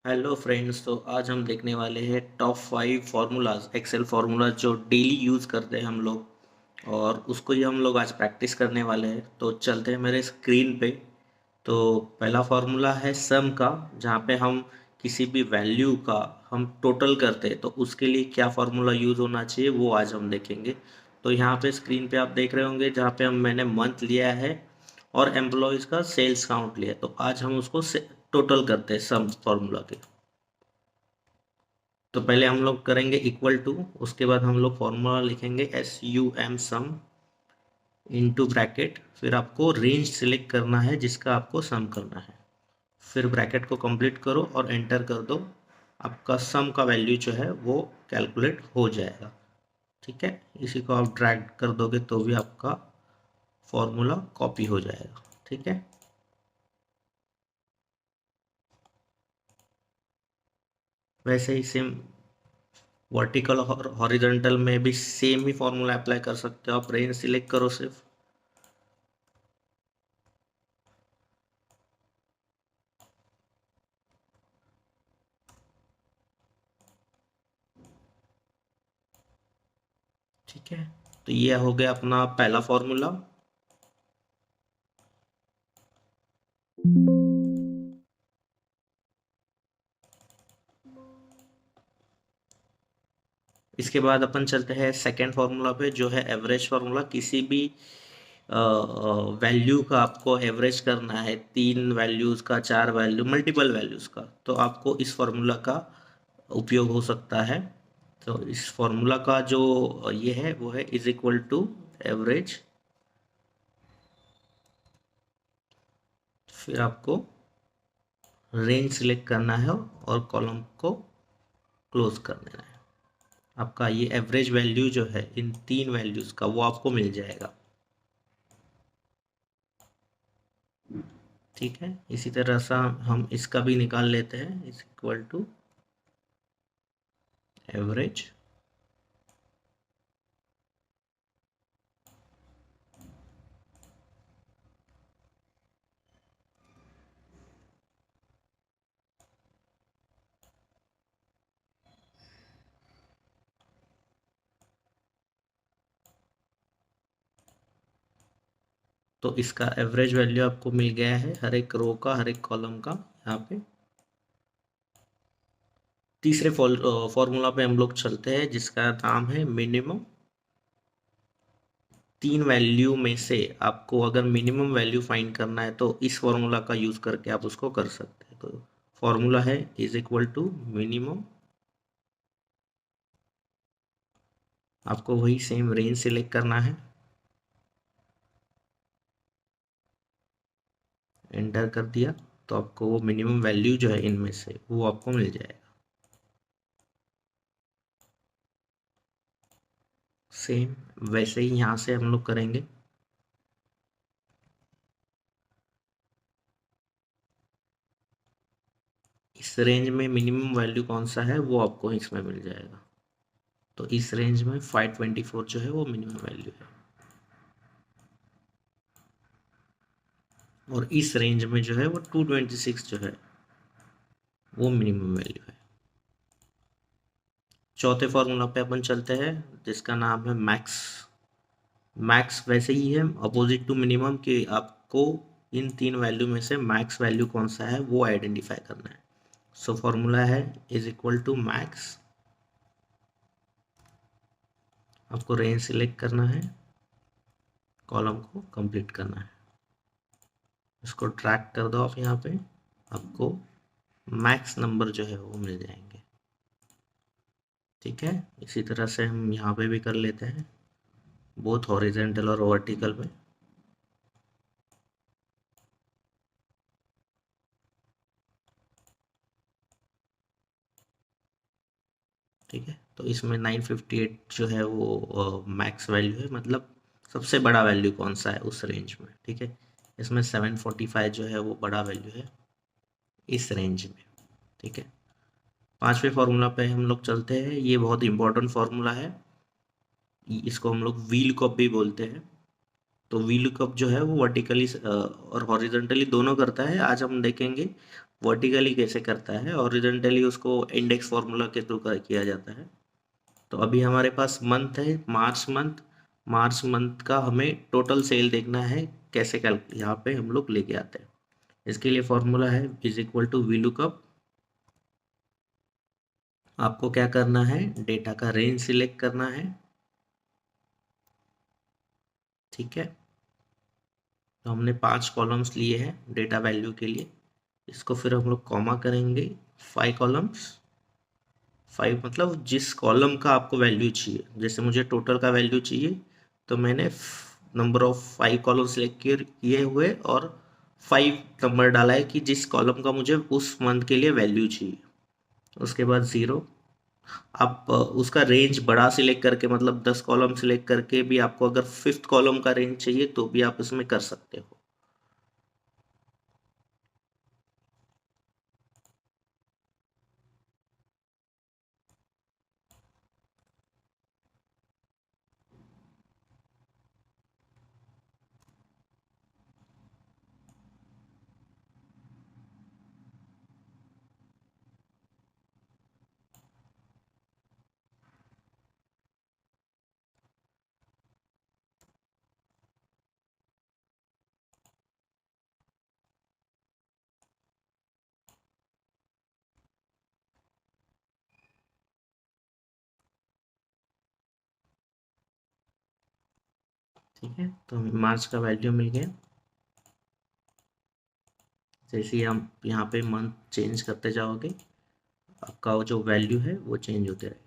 Hello friends. तो आज हम देखने वाले हैं टॉप 5 फार्मूलाज, एक्सेल फार्मूलाज जो डेली यूज़ करते हैं हम लोग, और उसको ही हम लोग आज प्रैक्टिस करने वाले हैं। तो चलते हैं मेरे स्क्रीन पे। तो पहला फार्मूला है सम का, जहाँ पे हम किसी भी वैल्यू का हम टोटल करते हैं तो उसके लिए क्या फार्मूला यूज़ होना चाहिए वो आज हम देखेंगे। तो यहाँ पे स्क्रीन पे आप देख रहे होंगे जहाँ पे मैंने मंथ लिया है और एम्प्लॉयज़ का सेल्स काउंट लिया है। तो आज हम उसको टोटल करते हैं सम फार्मूला के। तो पहले हम लोग करेंगे इक्वल टू, उसके बाद हम लोग फॉर्मूला लिखेंगे SUM सम इनटू ब्रैकेट, फिर आपको रेंज सिलेक्ट करना है जिसका आपको सम करना है। फिर ब्रैकेट को कंप्लीट करो और एंटर कर दो। आपका सम का वैल्यू जो है वो कैलकुलेट हो जाएगा। ठीक है, इसी को आप ड्रैग कर दोगे तो भी आपका फॉर्मूला कॉपी हो जाएगा। ठीक है, वैसे ही सेम वर्टिकल और हॉरिजॉन्टल में भी सेम ही फॉर्मूला अप्लाई कर सकते हो। आप रेंज सिलेक्ट करो सिर्फ। ठीक है, तो ये हो गया अपना पहला फॉर्मूला। इसके बाद अपन चलते हैं सेकेंड फार्मूला पे, जो है एवरेज फार्मूला। किसी भी वैल्यू का आपको एवरेज करना है, 3 वैल्यूज का, 4 वैल्यू, मल्टीपल वैल्यूज का, तो आपको इस फार्मूला का उपयोग हो सकता है। तो इस फार्मूला का जो ये है वो है इज इक्वल टू एवरेज, फिर आपको रेंज सिलेक्ट करना है और कॉलम को क्लोज कर देना है। आपका ये एवरेज वैल्यू जो है इन 3 वैल्यूज का वो आपको मिल जाएगा। ठीक है, इसी तरह से हम इसका भी निकाल लेते हैं, इज इक्वल टू एवरेज, तो इसका एवरेज वैल्यू आपको मिल गया है हर एक रो का, हर एक कॉलम का यहाँ पे। तीसरे फॉर्मूला पे हम लोग चलते हैं जिसका नाम है मिनिमम। 3 वैल्यू में से आपको अगर मिनिमम वैल्यू फाइंड करना है तो इस फॉर्मूला का यूज करके आप उसको कर सकते हैं। तो फॉर्मूला है इज इक्वल टू मिनिमम, आपको वही सेम रेंज सिलेक्ट करना है, एंटर कर दिया तो आपको वो मिनिमम वैल्यू जो है इनमें से वो आपको मिल जाएगा। सेम वैसे ही यहाँ से हम लोग करेंगे। इस रेंज में मिनिमम वैल्यू कौन सा है वो आपको इसमें मिल जाएगा। तो इस रेंज में 524 जो है वो मिनिमम वैल्यू है, और इस रेंज में जो है वो 226 जो है वो मिनिमम वैल्यू है। चौथे फॉर्मूला पे अपन चलते हैं जिसका नाम है मैक्स। मैक्स वैसे ही है अपोजिट टू मिनिमम, कि आपको इन 3 वैल्यू में से मैक्स वैल्यू कौन सा है वो आइडेंटिफाई करना है। सो फॉर्मूला है इज इक्वल टू मैक्स, आपको रेंज सिलेक्ट करना है, कॉलम को कंप्लीट करना है, इसको ट्रैक कर दो आप यहाँ पे, आपको मैक्स नंबर जो है वो मिल जाएंगे। ठीक है, इसी तरह से हम यहाँ पे भी कर लेते हैं, बोथ हॉरिजेंटल और वर्टिकल में। ठीक है, तो इसमें 958 जो है वो मैक्स वैल्यू है, मतलब सबसे बड़ा वैल्यू कौन सा है उस रेंज में। ठीक है, इसमें 745 जो है वो बड़ा वैल्यू है इस रेंज में। ठीक है, पांचवें फॉर्मूला पे हम लोग चलते हैं। ये बहुत इंपॉर्टेंट फॉर्मूला है, इसको हम लोग व्हील कॉप भी बोलते हैं। तो वी लुकअप जो है वो वर्टिकली और हॉरिजॉन्टली दोनों करता है। आज हम देखेंगे वर्टिकली कैसे करता है, हॉरिजॉन्टली उसको इंडेक्स फार्मूला के थ्रू किया जाता है। तो अभी हमारे पास मंथ है मार्च मंथ। मार्च मंथ का हमें टोटल सेल देखना है, कैसे यहाँ पे हम लोग लेके आते हैं। इसके लिए फॉर्मूला है is equal to V lookup. आपको क्या करना है, डेटा का रेंज सिलेक्ट करना है, ठीक है। तो हमने 5 कॉलम्स लिए हैं डेटा वैल्यू के लिए। इसको फिर हम लोग कॉमा करेंगे, 5 कॉलम्स। 5 मतलब जिस कॉलम का आपको वैल्यू चाहिए। जैसे मुझे टोटल का वैल्यू चाहिए, तो मैंने नंबर ऑफ 5 कॉलम सिलेक्ट किए हुए और 5 नंबर डाला है कि जिस कॉलम का मुझे उस मंथ के लिए वैल्यू चाहिए। उसके बाद 0। आप उसका रेंज बड़ा सिलेक्ट करके, मतलब 10 कॉलम सिलेक्ट करके भी आपको अगर 5th कॉलम का रेंज चाहिए तो भी आप इसमें कर सकते हो। ठीक है, तो हमें मार्च का वैल्यू मिल गया। जैसे ही हम यहाँ पे मंथ चेंज करते जाओगे, आपका जो वैल्यू है वो चेंज होते रहेगा।